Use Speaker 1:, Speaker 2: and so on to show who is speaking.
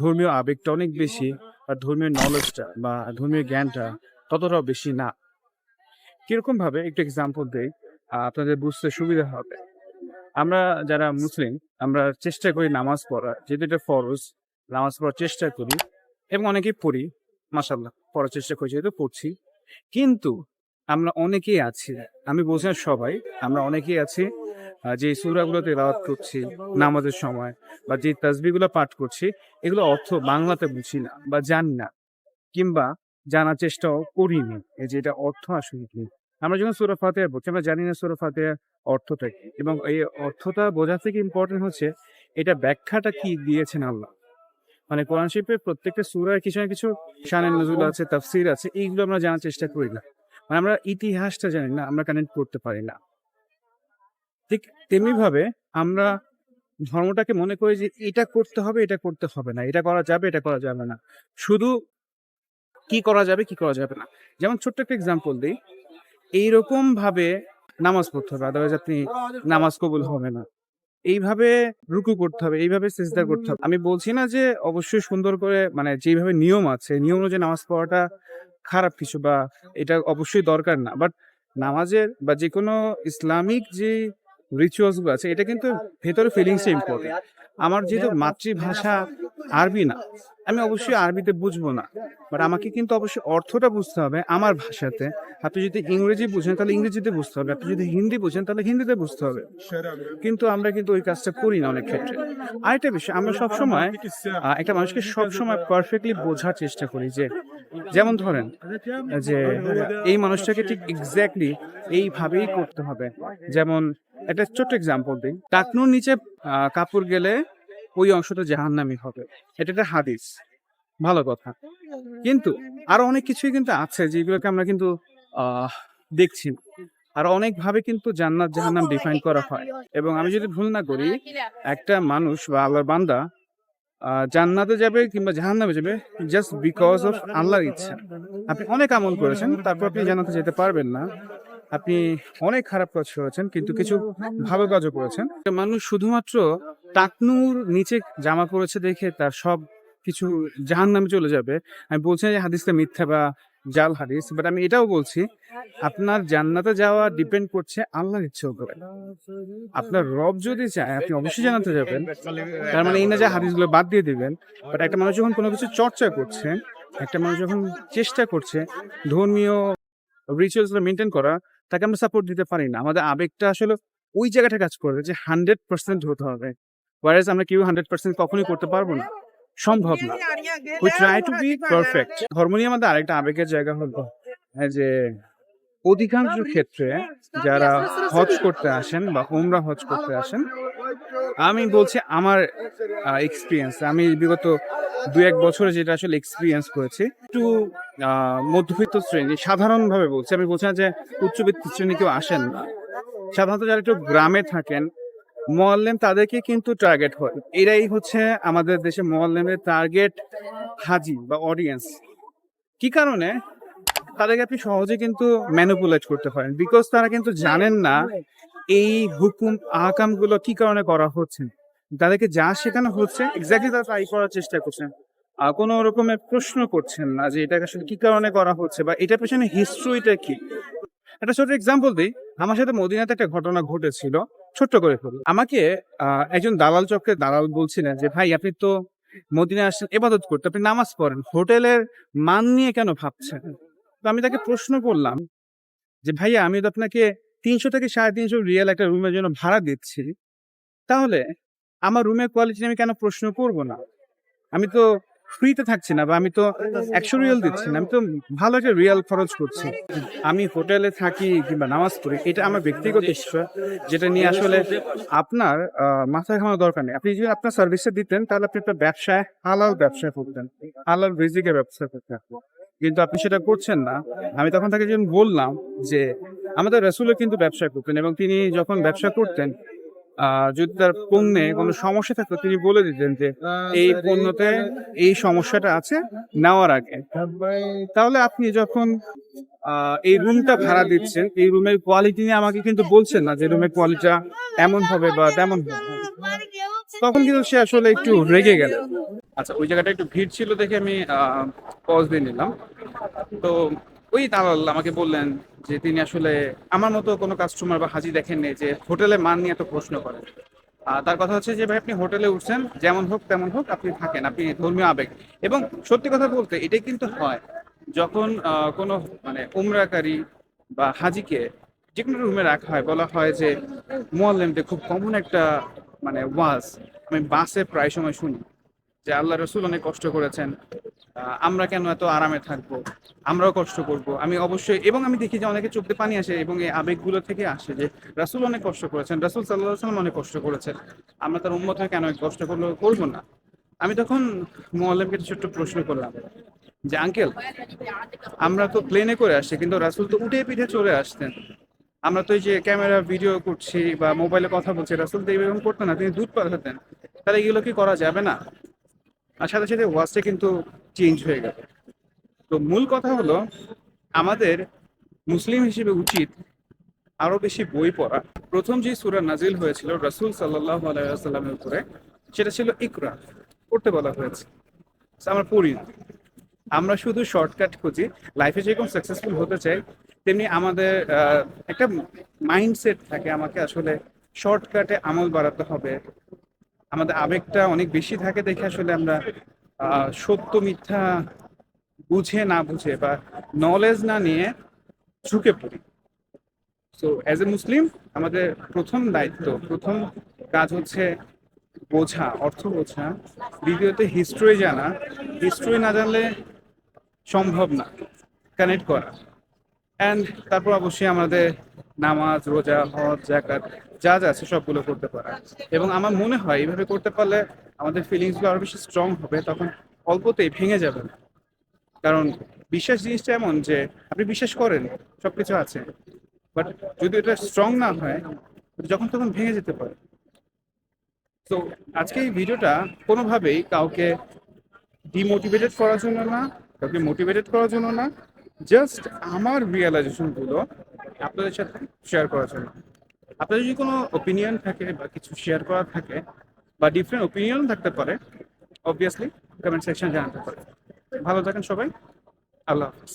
Speaker 1: ধর্মীয় আবেগটা অনেক বেশি, আর ধর্মীয় নলেজটা বা ধর্মীয় জ্ঞানটা ততটাও বেশি না। কিরকম ভাবে একটু এক্সাম্পল দেই, আপনাদের বুঝতে সুবিধা হবে। আমরা যারা মুসলিম, আমরা চেষ্টা করি নামাজ পড়ার, যেহেতু এটা ফরজ, নামাজ পড়ার চেষ্টা করি এবং অনেকেই পড়ি, মাশাআল্লাহ পড়ার চেষ্টা করি, যেহেতু পড়ছি। কিন্তু আমরা অনেকেই আছি, আমি বলছি না সবাই, আমরা অনেকেই আছি যে সূরাগুলো তিলাওয়াত করছি নামাজের সময় বা যে তাসবিহগুলো পাঠ করছি, এগুলো অর্থ বাংলাতে বুঝি না বা জানি না, কিংবা জানার চেষ্টাও করিনি এই যে এটা অর্থ আসলে কি। আমরা যখন সূরা ফাতিহা পড়ছি, আমরা জানি না সূরা ফাতিহার অর্থটা কি, এবং এই অর্থটা বোঝা থেকে ইম্পর্টেন্ট হচ্ছে এটা ব্যাখ্যাটা কি দিয়েছেন আল্লাহ। মানে কোরআন শরীফের প্রত্যেকটা সূরার কিছু না কিছু শানে নুজুল আছে, তাফসীর আছে, এইগুলো আমরা জানার চেষ্টা করি না। মানে আমরা ইতিহাসটা জানি না, আমরা কানেক্ট করতে পারি না। ঠিক তেমনি ভাবে আমরা ধর্মটাকে মনে করি যে এটা করতে হবে, এটা করতে হবে না, এটা করা যাবে, এটা করা যাবে না। শুধু কি করা যাবে, কি করা যাবে না। যেমন ছোট্ট একটা এক্সাম্পল দিই, এইরকম ভাবে নামাজ পড়তে হবে, আদারওয়াইজ আপনি নামাজ কবুল হবে না। এইভাবে রুকু করতে হবে, এইভাবে সিজদা করতে হবে। আমি বলছি না যে অবশ্যই সুন্দর করে, মানে যেভাবে নিয়ম আছে, নিয়ম অনুযায়ী নামাজ পড়াটা খারাপ কিছু বা এটা অবশ্যই দরকার না। বাট নামাজের বা যেকোনো ইসলামিক যে রিচুয়ালস গুলো আছে, এটা কিন্তু ভেতরে ফিলিংসটা ইম্পর্টেন্ট। আমার যেহেতু মাতৃভাষা আরবি না, আমি অবশ্যই আরবিতে বুঝবো না, বাট আমাকে কিন্তু অবশ্যই অর্থটা বুঝতে হবে আমার ভাষাতে। আপনি যদি ইংরেজি বুঝেন তাহলে ইংরেজিতে বুঝতে হবে, আপনি যদি হিন্দি বুঝেন তাহলে হিন্দিতে বুঝতে হবে। কিন্তু আমরা কিন্তু ওই কাজটা করি না অনেক ক্ষেত্রে। আরেকটা বিষয়, আমরা সবসময় একটা মানুষকে সবসময় পারফেক্টলি বোঝার চেষ্টা করি, যে যেমন ধরেন যে এই মানুষটাকে ঠিক এক্স্যাক্টলি এইভাবেই করতে হবে। যেমন একটা ছোট্ট এক্সাম্পল দিই, টাকনুর নিচে কাপড় গেলে ওই অংশটা জাহান্নামী হবে, এটা একটা হাদিস, ভালো কথা। কিন্তু আরো অনেক কিছুই কিন্তু আছে যেগুলোকে আমরা কিন্তু আহ দেখছি না। আরো অনেকভাবে কিন্তু জান্নাত জাহান্নাম ডিফাইন করা হয়। এবং আমি যদি ভুল না করি, একটা মানুষ বা আল্লাহর বান্দা জান্নাতে যাবে কিংবা জাহান্নামে যাবে জাস্ট বিকজ অফ আল্লাহর ইচ্ছা। আপনি অনেক আমল করেছেন, তারপর আপনি জান্নাতে যেতে পারবেন না। আপনি অনেক খারাপ কাজ করেছেন, কিন্তু কিছু ভালো কাজও করেছেন। একটা মানুষ শুধুমাত্র টাকনুর নিচে জামা পরেছে দেখে তার সব কিছু জাহান্নামে চলে যাবে, আমি বলছি না যে হাদিসটা মিথ্যা বা জাল হাদিস, বাট আমি এটাও বলছি আপনার জান্নাতে যাওয়া ডিপেন্ড করছে আল্লাহর ইচ্ছার উপরে। আপনার রব যদি চায় আপনি অবশ্যই জান্নাতে যাবেন, তার মানে এই না যে হাদিসগুলো বাদ দিয়ে দিবেন। বাট একটা মানুষ যখন কোনো কিছু চর্চা করছে, একটা মানুষ যখন চেষ্টা করছে ধর্মীয় রিচুয়ালস মেনটেন করা, তাকে আমরা সাপোর্ট দিতে পারি না। আমাদের আবেগটা আসলে ওই জায়গাটা কাজ করে যে 100% হতে হবে, ওয়ারেজ আমরা কেউ 100% কখনোই করতে পারবো না, সম্ভব না। We try to be perfect. ধর্ম নিয়ে আমাদের আরেকটা আবেগের জায়গা হলো যে অধিকাংশ ক্ষেত্রে যারা হজ করতে আসেন বা উমরা হজ করতে আসেন, আমি বলছি আমার এক্সপিরিয়েন্স, আমি বিগত 2-1 বছরে যেটা আসলে এক্সপিরিয়েন্স করেছি, একটু মধ্যবিত্ত শ্রেণী, সাধারণভাবে বলছি, আমি বলছি না যে উচ্চবিত্ত শ্রেণী কেউ আসেন না। সাধারণত যারা একটু গ্রামে থাকেন, মুআল্লিম তাদেরকে কিন্তু টার্গেট হয়। এরাই হচ্ছে আমাদের দেশে মুআল্লিমের টার্গেট হাজি বা অডিয়েন্স। কি কারণে? তাদেরকে আপনি সহজে কিন্তু ম্যানিপুলেট করতে পারেন, বিকজ তারা কিন্তু জানেন না এই হুকুম আহকাম গুলো কি কারণে করা হচ্ছে। তাদেরকে যা শেখানো হচ্ছে এক্স্যাক্টলি তারা তাই করার চেষ্টা করছেন, কোনো রকমের প্রশ্ন করছেন না যে এটা আসলে কি কারণে করা হচ্ছে বা এটার পেছনে হিস্ট্রিটা কি। একটা ছোট এক্সাম্পল দিই, আমার সাথে মদিনাতে একটা ঘটনা ঘটেছিল, ছোট্ট করে বলি। আমাকে একজন দালাল চক্রের দালাল বলছিলেন যে ভাই আপনি তো মদিনায় আসছেন ইবাদত করতে, আপনি নামাজ পড়েন, হোটেলের মান নিয়ে কেন ভাবছেন? তো আমি তাকে প্রশ্ন করলাম যে ভাইয়া আমি তো আপনাকে 300 থেকে 350 রিয়াল একটা রুমের জন্য ভাড়া দিচ্ছি, তাহলে আমার রুমের কোয়ালিটি আমি কেন প্রশ্ন করব না? আমি তো ফ্রিতে থাকছি না, বা আমি তো 100 রিয়াল দিচ্ছি না, আমি তো ভালো একটা রিয়াল খরচ করছি। আমি হোটেলে থাকি কিংবা নামাজ পড়ি, এটা আমার ব্যক্তিগত বিষয়, যেটা নিয়ে আসলে আপনার মাথা ঘামানোর দরকার নেই। আপনি যদি আপনার সার্ভিসটা দিতেন তাহলে আপনি আপনার ব্যবসায় হালাল ব্যবসা করতেন, হালাল রিজিকের ব্যবসা করতেন, কিন্তু আপনি সেটা করছেন না। আমি তখন তাকে যখন বললাম যে আমাদের রাসূলও কিন্তু ব্যবসা করতেন, এবং তিনি যখন ব্যবসা করতেন যদি তার পণ্যে কোনো সমস্যা থাকতো তিনি বলে দিতেন যে এই পণ্যতে এই সমস্যাটা আছে নেওয়ার আগে। তাহলে আপনি যখন এই রুমটা ভাড়া দিচ্ছেন, এই রুমের কোয়ালিটি নিয়ে আমাকে কিন্তু বলছেন না যে রুমের কোয়ালিটিটা এমন হবে বা তেমন হবে। তখন কিন্তু সে আসলে একটু রেগে গেল। আচ্ছা, ওই জায়গাটা একটু ভিড় ছিল দেখে আমি পজ দিয়ে নিলাম। তো ওই দালাল আমাকে বললেন যে তিনি আসলে আমার মতো কোনো কাস্টমার বা হাজি দেখেননি যে হোটেলে মান নিয়ে এত প্রশ্ন করেন। তার কথা হচ্ছে যে ভাই আপনি হোটেলে উঠছেন, যেমন হোক তেমন হোক আপনি থাকেন, আপনি ধর্মীয় আবেগ। এবং সত্যি কথা বলতে এটাই কিন্তু হয় যখন কোনো মানে উমরাকারী বা হাজিকে যে কোনো রুমে রাখা হয়, বলা হয় যে মুয়াল্লিমদের খুব কমন একটা মানে ওয়াজ আমি বাসে প্রায় সময় শুনি যে আল্লাহ রসুল অনেক কষ্ট করেছেন, আমরা কেন এত আরামে থাকবো, আমরাও কষ্ট করব। আমি অবশ্যই, এবং আমি দেখি যে অনেকে চোখে পানি আসে এবং এই আবেগগুলো থেকে আসে যে রাসূল অনেক কষ্ট করেছেন, রাসূল সাল্লাল্লাহু আলাইহি ওয়াসাল্লাম অনেক কষ্ট করেছেন, আমরা তার উম্মত হয়ে কেন এক কষ্ট করবো না। আমি তখন মুআল্লিমকে একটা ছোট্ট প্রশ্ন করলাম যে আঙ্কেল, আমরা তো প্লেনে করে আসছি কিন্তু রাসূল তো উঠে পিঠে চলে আসতেন। আমরা তো এই যে ক্যামেরা ভিডিও করছি বা মোবাইলে কথা বলছি, রাসূল তো এইরকম করতেন না, তিনি দুধ পাঠাতেন। তাহলে এগুলো কি করা যাবে না? আর সাথে সাথে ওয়াজটা কিন্তু চেঞ্জ হয়ে গেল। তো মূল কথা হলো আমাদের মুসলিম হিসেবে উচিত আরো বেশি বই পড়া। প্রথম যে সূরা নাজিল হয়েছিল রাসূল সাল্লাল্লাহু আলাইহি ওয়াসাল্লামের উপরে, সেটা ছিল ইকরা, পড়তে বলা হয়েছে। আমরা পড়ি না। আমরা শুধু শর্টকাট খুঁজি। লাইফে যেরকম সাকসেসফুল হতে চাই, তেমনি আমাদের একটা মাইন্ডসেট থাকে আমাকে আসলে শর্টকাটে আমল বাড়াতে হবে। আমাদের আবেগটা অনেক বেশি থাকে দেখে আসলে আমরা সত্য মিথ্যা বুঝে না বুঝে বা নলেজ না নিয়ে ঝুঁকে পড়ি। সো অ্যাজ এ মুসলিম আমাদের প্রথম দায়িত্ব, প্রথম কাজ হচ্ছে বোঝা, অর্থ বোঝা। দ্বিতীয়ত হিস্ট্রি জানা, হিস্ট্রি না জানলে সম্ভব না কানেক্ট করা। অ্যান্ড তারপর অবশ্যই আমাদের নামাজ, রোজা, হজ, যাকাত যা যা আছে সবগুলো করতে পারা। এবং আমার মনে হয় এইভাবে করতে পারলে আমাদের ফিলিংসগুলো আরো বেশি স্ট্রং হবে, তখন অল্পতেই ভেঙে যাবে না। কারণ বিশ্বাস জিনিসটা এমন যে আপনি বিশ্বাস করেন সবকিছু আছে, বাট যদি এটা স্ট্রং না হয় যখন তখন ভেঙে যেতে পারে। তো আজকে এই ভিডিওটা কোনোভাবেই কাউকে ডিমোটিভেটেড করার জন্য না, কাউকে মোটিভেটেড করার জন্য না, জাস্ট আমার রিয়েলাইজেশন গুলো আপনাদের সাথে শেয়ার করার জন্য। আপনাদের যদি কোনো ওপিনিয়ন থাকে বা কিছু শেয়ার করার থাকে বা ডিফারেন্ট ওপিনিয়ন থাকতে পারে, অবভিয়াসলি কমেন্ট সেকশন জানাতে পারে। ভালো থাকেন সবাই, আল্লাহ হাফিজ।